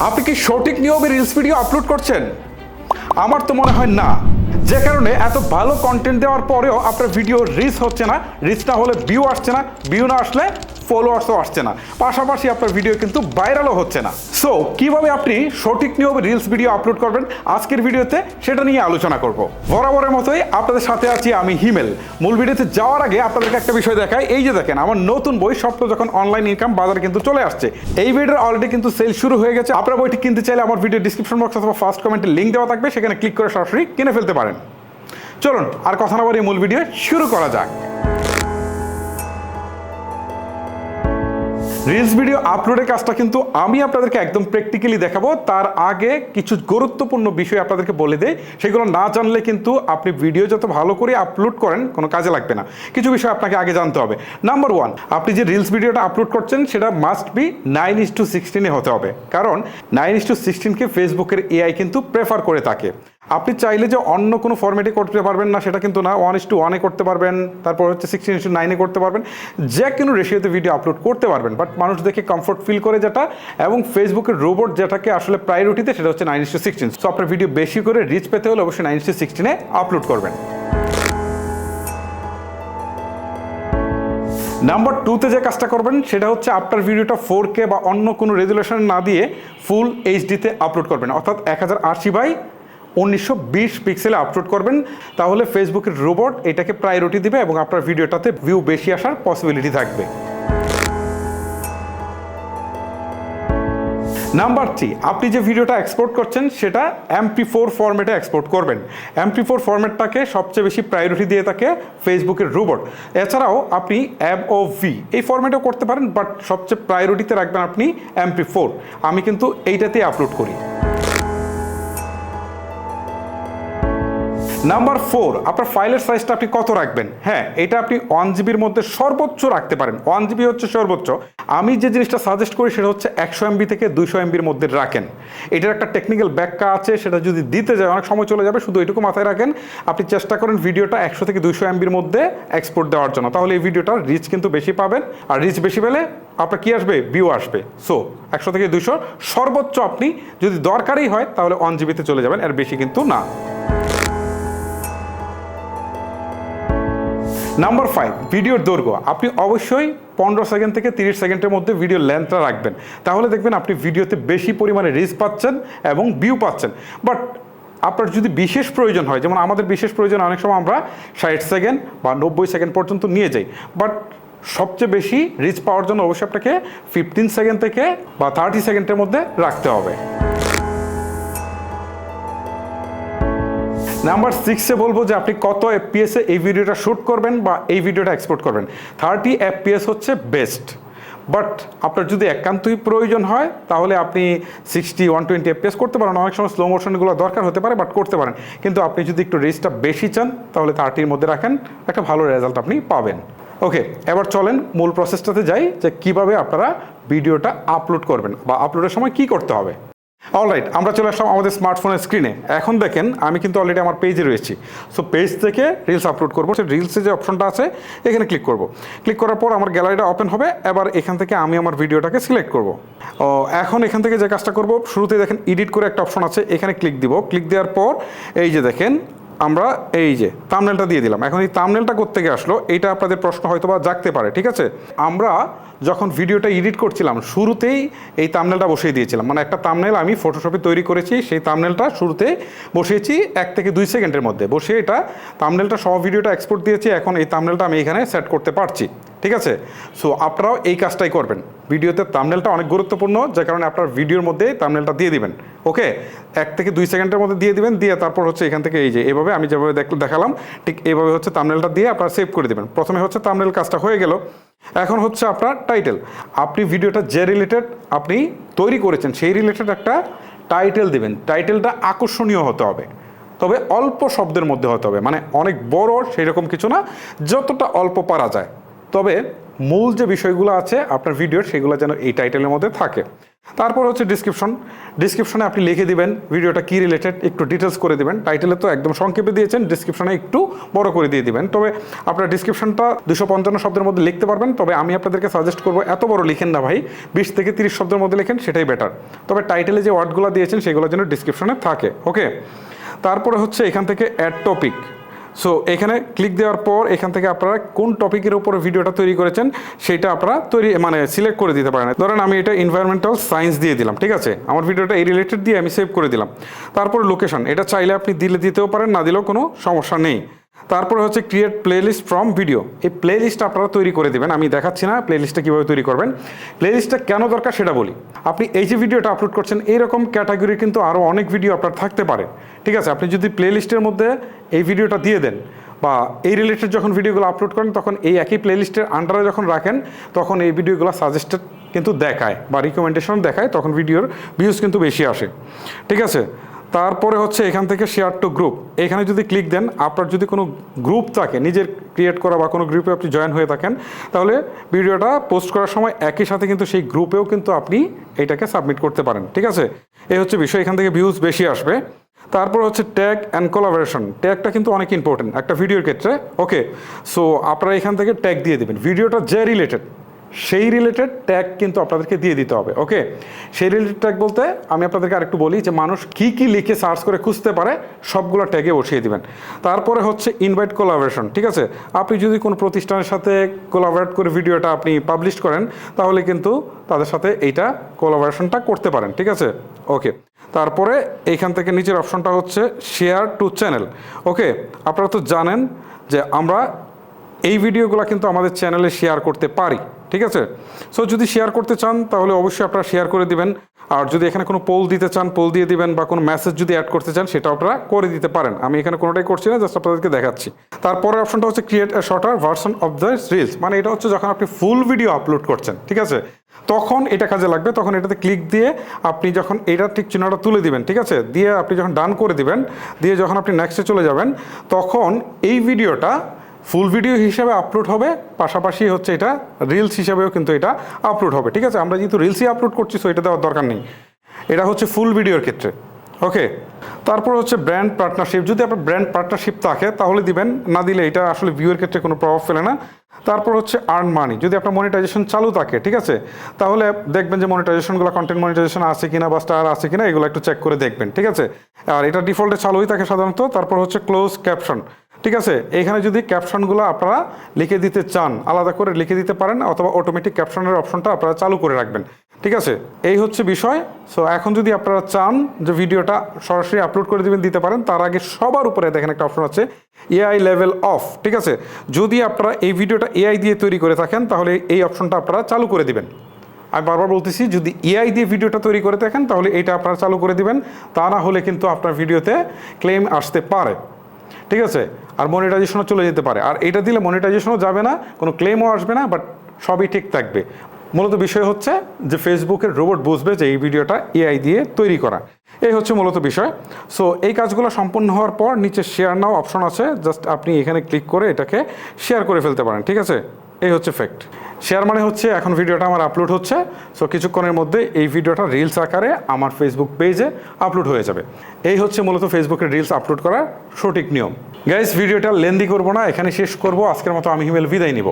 আপনি কি সঠিক নিয়মে রিলস ভিডিও আপলোড করছেন? আমার তো মনে হয় না, যে কারণে এত ভালো কন্টেন্ট দেওয়ার পরেও আপনার ভিডিও রিচ হচ্ছে না, রিচ না হলে ভিউ আসছে না, ভিউ না আসলে ফলোয়ার্সও আসছে না, পাশাপাশি আপনার ভিডিও কিন্তু ভাইরালও হচ্ছে না। সো কিভাবে আপনি সঠিক নিয়মে রিলস ভিডিও আপলোড করবেন আজকের ভিডিওতে সেটা নিয়ে আলোচনা করব। বরাবরের মতোই আপনাদের সাথে আছি আমি হিমেল। মূল ভিডিওতে যাওয়ার আগে আপনাদেরকে একটা বিষয় দেখাই। এই যে দেখেন, আমার নতুন বই স্বপ্ন যখন অনলাইন ইনকাম বাজারে কিন্তু চলে আসছে। এই ভিডিওর অলরেডি কিন্তু সেল শুরু হয়ে গেছে। আপনারা বইটি কিনতে চাইলে আমার ভিডিও ডিসক্রিপশন বক্স অথবা ফার্স্ট কমেন্টে লিঙ্ক দেওয়া থাকবে, সেখানে ক্লিক করে সরাসরি কিনে ফেলতে পারেন। চলুন আর কথা না বাড়িয়ে মূল ভিডিও শুরু করা যাক। রিলস ভিডিও আপলোডের কাজটা কিন্তু আমি আপনাদেরকে একদম প্র্যাকটিক্যালি দেখাবো। তার আগে কিছু গুরুত্বপূর্ণ বিষয় আপনাদেরকে বলে দেই, সেগুলো না জানলে কিন্তু আপনি ভিডিও যত ভালো করে আপলোড করেন কোনো কাজে লাগবে না। কিছু বিষয় আপনাকে আগে জানতে হবে। নাম্বার 1, আপনি যে রিলস ভিডিওটা আপলোড করছেন সেটা মাস্ট বি 9:16 হতে হবে, কারণ 9:16কে ফেসবুকের এআই কিন্তু প্রেফার করে থাকে। আপনি চাইলে যে অন্য কোনো ফরম্যাটে করতে পারবেন না সেটা কিন্তু না, 1:1 করতে পারবেন, তারপর হচ্ছে 16:9 করতে পারবেন, যে কোনো রেশিওতে ভিডিও আপলোড করতে পারবেন। বাট মানুষ দেখে কমফোর্ট ফিল করে যেটা, এবং ফেসবুকের রোবট যেটাকে আসলে প্রায়োরিটিতে, সেটা হচ্ছে 9:16। সো আপনার ভিডিও বেশি করে রিচ পেতে হলে অবশ্যই 9:16 আপলোড করবেন। নাম্বার 2তে যে কাজটা করবেন সেটা হচ্ছে আপনার ভিডিওটা 4K বা অন্য কোনো রেজুলেশন না দিয়ে ফুল এইচডিতে আপলোড করবেন, অর্থাৎ 1080x1920 পিক্সেলে আপলোড করবেন। তাহলে ফেসবুকের রোবট এটাকে প্রায়োরিটি দিবে এবং আপনার ভিডিওটাতে ভিউ বেশি আসার পসিবিলিটি থাকবে। নাম্বার 3, আপনি যে ভিডিওটা এক্সপোর্ট করছেন সেটা MP4 ফরম্যাটে এক্সপোর্ট করবেন। MP4 ফরম্যাটটাকে সবচেয়ে বেশি প্রায়োরিটি দিয়ে থাকে ফেসবুকের রোবট। এছাড়াও আপনি MOV এই ফরম্যাটেও করতে পারেন, বাট সবচেয়ে প্রায়োরিটিতে রাখবেন আপনি MP4। আমি কিন্তু এইটাতেই আপলোড করি। নাম্বার 4, আপনার ফাইলের সাইজটা আপনি কত রাখবেন? হ্যাঁ, এটা আপনি 1GB মধ্যে সর্বোচ্চ রাখতে পারেন। 1GB হচ্ছে সর্বোচ্চ। আমি যে জিনিসটা সাজেস্ট করি সেটা হচ্ছে 100MB থেকে 200MBর মধ্যে রাখেন। এটার একটা টেকনিক্যাল ব্যাখ্যা আছে, সেটা যদি দিতে যায় অনেক সময় চলে যাবে, শুধু এটুকু মাথায় রাখেন। আপনি চেষ্টা করেন ভিডিওটা 100 থেকে 200MBর মধ্যে এক্সপোর্ট দেওয়ার জন্য, তাহলে এই ভিডিওটার রিচ কিন্তু বেশি পাবেন। আর রিচ বেশি পেলে আপনার কি আসবে? ভিউ আসবে। সো 100 থেকে 200 সর্বোচ্চ, আপনি যদি দরকারই হয় তাহলে 1GBতে চলে যাবেন, এর বেশি কিন্তু না। নাম্বার 5, ভিডিওর দৈর্ঘ্য আপনি অবশ্যই 15 সেকেন্ড থেকে 30 সেকেন্ডের মধ্যে ভিডিও লেন্থটা রাখবেন। তাহলে দেখবেন আপনি ভিডিওতে বেশি পরিমাণে রিচ পাচ্ছেন এবং ভিউ পাচ্ছেন। বাট আপনার যদি বিশেষ প্রয়োজন হয়, যেমন আমাদের বিশেষ প্রয়োজন অনেক সময় আমরা 60 সেকেন্ড বা 90 সেকেন্ড পর্যন্ত নিয়ে যাই, বাট সবচেয়ে বেশি রিচ পাওয়ার জন্য অবশ্যই আপনাকে 15 সেকেন্ড থেকে বা 30 সেকেন্ডের মধ্যে রাখতে হবে। নাম্বার 6-এ বলবো যে আপনি কত FPS-এ এই ভিডিওটা শ্যুট করবেন বা এই ভিডিওটা এক্সপোর্ট করবেন। 30 FPS হচ্ছে বেস্ট, বাট আপনার যদি একান্তই প্রয়োজন হয় তাহলে আপনি 60, 120 FPS করতে পারেন। অনেক সময় স্লো মোশনগুলো দরকার হতে পারে, বাট করতে পারেন। কিন্তু আপনি যদি একটু রিচটা বেশি চান তাহলে 30-র মধ্যে রাখেন, একটা ভালো রেজাল্ট আপনি পাবেন। ওকে, এবার চলেন মূল প্রসেসটাতে যাই, যে কীভাবে আপনারা ভিডিওটা আপলোড করবেন বা আপলোডের সময় কী করতে হবে। অলরাইট, আমরা চলে আসলাম আমাদের স্মার্টফোনের স্ক্রিনে। এখন দেখেন আমি কিন্তু অলরেডি আমার পেজে রয়েছি। সো পেজ থেকে রিলস আপলোড করবো। সেই রিলসে যে অপশনটা আছে এখানে ক্লিক করব। ক্লিক করার পর আমার গ্যালারিটা ওপেন হবে। এবার এখান থেকে আমি আমার ভিডিওটাকে সিলেক্ট করব। এখন এখান থেকে যে কাজটা করব, শুরুতে দেখেন এডিট করে একটা অপশন আছে, এখানে ক্লিক দিব। ক্লিক দেওয়ার পর এই যে দেখেন আমরা এই যে থাম্বনেলটা দিয়ে দিলাম। এখন এই থাম্বনেলটা কোত্থেকে আসলো, এইটা আপনাদের প্রশ্ন হয়তো বা জাগতে পারে, ঠিক আছে? আমরা যখন ভিডিওটা এডিট করছিলাম শুরুতেই এই থাম্বনেলটা বসিয়ে দিয়েছিলাম। মানে একটা থাম্বনেল আমি ফটোশপে তৈরি করেছি, সেই থাম্বনেলটা শুরুতে বসিয়েছি 1 থেকে 2 সেকেন্ডের মধ্যে বসিয়ে এটা থাম্বনেলটা সহ ভিডিওটা এক্সপোর্ট দিয়েছি। এখন এই থাম্বনেলটা আমি এখানে সেট করতে পারছি, ঠিক আছে? সো আপনারাও এই কাজটাই করবেন। ভিডিওতে থাম্বনেলটা অনেক গুরুত্বপূর্ণ, যে কারণে আপনার ভিডিওর মধ্যে থাম্বনেলটা দিয়ে দিবেন। ওকে, 1 থেকে 2 সেকেন্ডের মধ্যে দিয়ে দিবেন। দিয়ে তারপর হচ্ছে এখান থেকে এই যে এভাবে আমি যেভাবে দেখালাম ঠিক এইভাবে হচ্ছে থাম্বনেলটা দিয়ে আপনারা সেভ করে দেবেন। প্রথমে হচ্ছে থাম্বনেল কাজটা হয়ে গেল। এখন হচ্ছে আপনার টাইটেল। আপনি ভিডিওটা যে রিলেটেড আপনি তৈরি করেছেন সেই রিলেটেড একটা টাইটেল দেবেন। টাইটেলটা আকর্ষণীয় হতে হবে, তবে অল্প শব্দের মধ্যে হতে হবে। মানে অনেক বড় সেই রকম কিছু না, যতটা অল্প পারা যায়। তবে মূল যে বিষয়গুলো আছে আপনার ভিডিওর, সেগুলো যেন এই টাইটেলের মধ্যে থাকে। তারপর হচ্ছে ডিসক্রিপশনে আপনি লিখে দিবেন ভিডিওটা কি রিলেটেড, একটু ডিটেলস করে দিবেন। টাইটেলে তো একদম সংক্ষেপে দিয়েছেন, ডিসক্রিপশনে একটু বড় করে দিয়ে দিবেন। তবে আপনার ডিসক্রিপশনটা 255 শব্দের মধ্যে লিখতে পারবেন, তবে আমি আপনাদেরকে সাজেস্ট করবো এত বড় লিখেন না ভাই, 20 থেকে 30 শব্দের মধ্যে লিখেন, সেটাই বেটার। তবে টাইটেলে যে ওয়ার্ডগুলো দিয়েছেন সেগুলো যেন ডিসক্রিপশনে থাকে। ওকে, তারপরে হচ্ছে এখান থেকে অ্যাড টপিক। সো এখানে ক্লিক দেওয়ার পর এখান থেকে আপনারা কোন টপিকের উপরে ভিডিওটা তৈরি করেছেন সেটা আপনারা সিলেক্ট করে দিতে পারেন। ধরেন আমি এটা এনভায়রনমেন্টাল সায়েন্স দিয়ে দিলাম, ঠিক আছে, আমার ভিডিওটা এই রিলেটেড দিয়ে আমি সেভ করে দিলাম। তারপর লোকেশন, এটা চাইলে আপনি দিতেও পারেন, না দিলেও কোনো সমস্যা নেই। তারপরে হচ্ছে ক্রিয়েট প্লেলিস্ট ফ্রম ভিডিও, এই প্লেলিস্টটা আপনারা তৈরি করে দেবেন। আমি দেখাচ্ছি না প্লেলিস্টটা কীভাবে তৈরি করবেন। প্লেলিস্টটা কেন দরকার সেটা বলি। আপনি এই যে ভিডিওটা আপলোড করছেন, এইরকম ক্যাটাগরি কিন্তু আরও অনেক ভিডিও আপনার থাকতে পারে, ঠিক আছে। আপনি যদি প্লেলিস্টের মধ্যে এই ভিডিওটা দিয়ে দেন বা এই রিলেটেড যখন ভিডিওগুলো আপলোড করেন, তখন এই একই প্লেলিস্টের আন্ডারে যখন রাখেন, তখন এই ভিডিওগুলো সাজেস্টেড কিন্তু দেখায় বা রিকমেন্ডেশন দেখায়, তখন ভিডিওর ভিউজ কিন্তু বেশি আসে, ঠিক আছে। তারপরে হচ্ছে এখান থেকে শেয়ার টু গ্রুপ, এখানে যদি ক্লিক দেন, আপনার যদি কোনো গ্রুপ থাকে নিজের ক্রিয়েট করা বা কোনো গ্রুপে আপনি জয়েন হয়ে থাকেন, তাহলে ভিডিওটা পোস্ট করার সময় একই সাথে কিন্তু সেই গ্রুপেও কিন্তু আপনি এটাকে সাবমিট করতে পারেন, ঠিক আছে। এই হচ্ছে বিষয়, এখান থেকে ভিউজ বেশি আসবে। তারপর হচ্ছে ট্যাগ অ্যান্ড কোলাবোরেশন, ট্যাগটা কিন্তু অনেক ইম্পর্টেন্ট একটা ভিডিওর ক্ষেত্রে। ওকে, সো আপনারা এখান থেকে ট্যাগ দিয়ে দেবেন, ভিডিওটা যে রিলেটেড সেই রিলেটেড ট্যাগ কিন্তু আপনাদেরকে দিয়ে দিতে হবে। ওকে, সেই রিলেটেড ট্যাগ বলতে আমি আপনাদেরকে আরেকটু বলি যে মানুষ কী কী লিখে সার্চ করে খুঁজতে পারে সবগুলো ট্যাগে বসিয়ে দিবেন। তারপরে হচ্ছে ইনভাইট কোলাবোরেশন, ঠিক আছে, আপনি যদি কোনো প্রতিষ্ঠানের সাথে কোলাবোরেট করে ভিডিওটা আপনি পাবলিশ করেন, তাহলে কিন্তু তাদের সাথে এইটা কোলাবোরেশনটা করতে পারেন, ঠিক আছে। ওকে, তারপরে এইখান থেকে নিচের অপশনটা হচ্ছে শেয়ার টু চ্যানেল। ওকে, আপনারা তো জানেন যে আমরা এই ভিডিওগুলো কিন্তু আমাদের চ্যানেলে শেয়ার করতে পারি, ঠিক আছে। সো যদি শেয়ার করতে চান তাহলে অবশ্যই আপনারা শেয়ার করে দিবেন। আর যদি এখানে কোনো পোল দিতে চান পোল দিয়ে দিবেন, বা কোনো মেসেজ যদি অ্যাড করতে চান সেটাও আপনারা করে দিতে পারেন। আমি এখানে কোনোটাই করছি না, জাস্ট আপনাদেরকে দেখাচ্ছি। তারপরে অপশনটা হচ্ছে create a shorter version of the reels, মানে এটা হচ্ছে যখন আপনি ফুল ভিডিও আপলোড করছেন, ঠিক আছে, তখন এটা কাজে লাগবে। তখন এটাতে ক্লিক দিয়ে আপনি যখন এটা ঠিক চিহ্নটা তুলে দিবেন, ঠিক আছে, দিয়ে আপনি যখন ডান করে দিবেন, দিয়ে যখন আপনি নেক্সটে চলে যাবেন, তখন এই ভিডিওটা ফুল ভিডিও হিসাবে আপলোড হবে, পাশাপাশি হচ্ছে এটা রিলস হিসাবেও কিন্তু এটা আপলোড হবে, ঠিক আছে। আমরা যেহেতু রিলসই আপলোড করছি, সো এটা দেওয়ার দরকার নেই, এটা হচ্ছে ফুল ভিডিওর ক্ষেত্রে। ওকে, তারপর হচ্ছে ব্র্যান্ড পার্টনারশিপ, যদি আপনার ব্র্যান্ড পার্টনারশিপ থাকে তাহলে দিবেন, না দিলে এটা আসলে ভিউয়ের ক্ষেত্রে কোনো প্রভাব ফেলে না। তারপর হচ্ছে আর্ন মানি, যদি আপনার মনিটাইজেশন চালু থাকে, ঠিক আছে, তাহলে দেখবেন যে মনিটাইজেশনগুলো কন্টেন্ট মনিটাইজেশন আছে কিনা বা স্টার আছে কিনা এগুলো একটু চেক করে দেখবেন, ঠিক আছে। আর এটা ডিফল্টে চালুই থাকে সাধারণত। তারপর হচ্ছে ক্লোজ ক্যাপশন, ঠিক আছে, এইখানে যদি ক্যাপশনগুলো আপনারা লিখে দিতে চান আলাদা করে লিখে দিতে পারেন, অথবা অটোমেটিক ক্যাপশনের অপশনটা আপনারা চালু করে রাখবেন, ঠিক আছে। এই হচ্ছে বিষয়। সো এখন যদি আপনারা চান যে ভিডিওটা সরাসরি আপলোড করে দিতে পারেন, তার আগে সবার উপরে দেখেন একটা অপশন আছে এআই লেভেল অফ, ঠিক আছে। যদি আপনারা এই ভিডিওটা এআই দিয়ে তৈরি করে থাকেন তাহলে এই অপশনটা আপনারা চালু করে দিবেন। আমি বারবার বলতেছি, যদি এআই দিয়ে ভিডিওটা তৈরি করে থাকেন তাহলে এইটা আপনারা চালু করে দিবেন, তা না হলে কিন্তু আপনার ভিডিওতে ক্লেম আসতে পারে, ঠিক আছে, আর মনিটাইজেশনও চলে যেতে পারে। আর এটা দিলে মনিটাইজেশনও যাবে না, কোনো ক্লেমও আসবে না, বাট সবই ঠিক থাকবে। মূলত বিষয় হচ্ছে যে ফেসবুকের রোবট বুঝবে যে এই ভিডিওটা এআই দিয়ে তৈরি করা, এই হচ্ছে মূলত বিষয়। সো এই কাজগুলো সম্পন্ন হওয়ার পর নিচে শেয়ার নাও অপশন আছে, জাস্ট আপনি এখানে ক্লিক করে এটাকে শেয়ার করে ফেলতে পারেন, ঠিক আছে। এই হচ্ছে ফ্যাক্ট। শেয়ার মানে হচ্ছে এখন ভিডিওটা আমার আপলোড হচ্ছে, সো কিছুক্ষণের মধ্যে এই ভিডিওটা রিলস আকারে আমার ফেসবুক পেজে আপলোড হয়ে যাবে। এই হচ্ছে মূলত ফেসবুকের রিলস আপলোড করার সঠিক নিয়ম। গাইস, ভিডিওটা লেন্দি করব না, এখানে শেষ করব। আজকের মতো আমি হিমেল বিদায় নিব।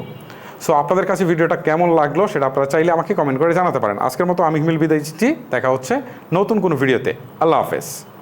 সো আপনাদের কাছে ভিডিওটা কেমন লাগলো সেটা আপনারা চাইলে আমাকে কমেন্ট করে জানাতে পারেন। আজকের মতো আমি হিমেল বিদায় দিচ্ছি, দেখা হচ্ছে নতুন কোনো ভিডিওতে। আল্লাহ হাফেজ।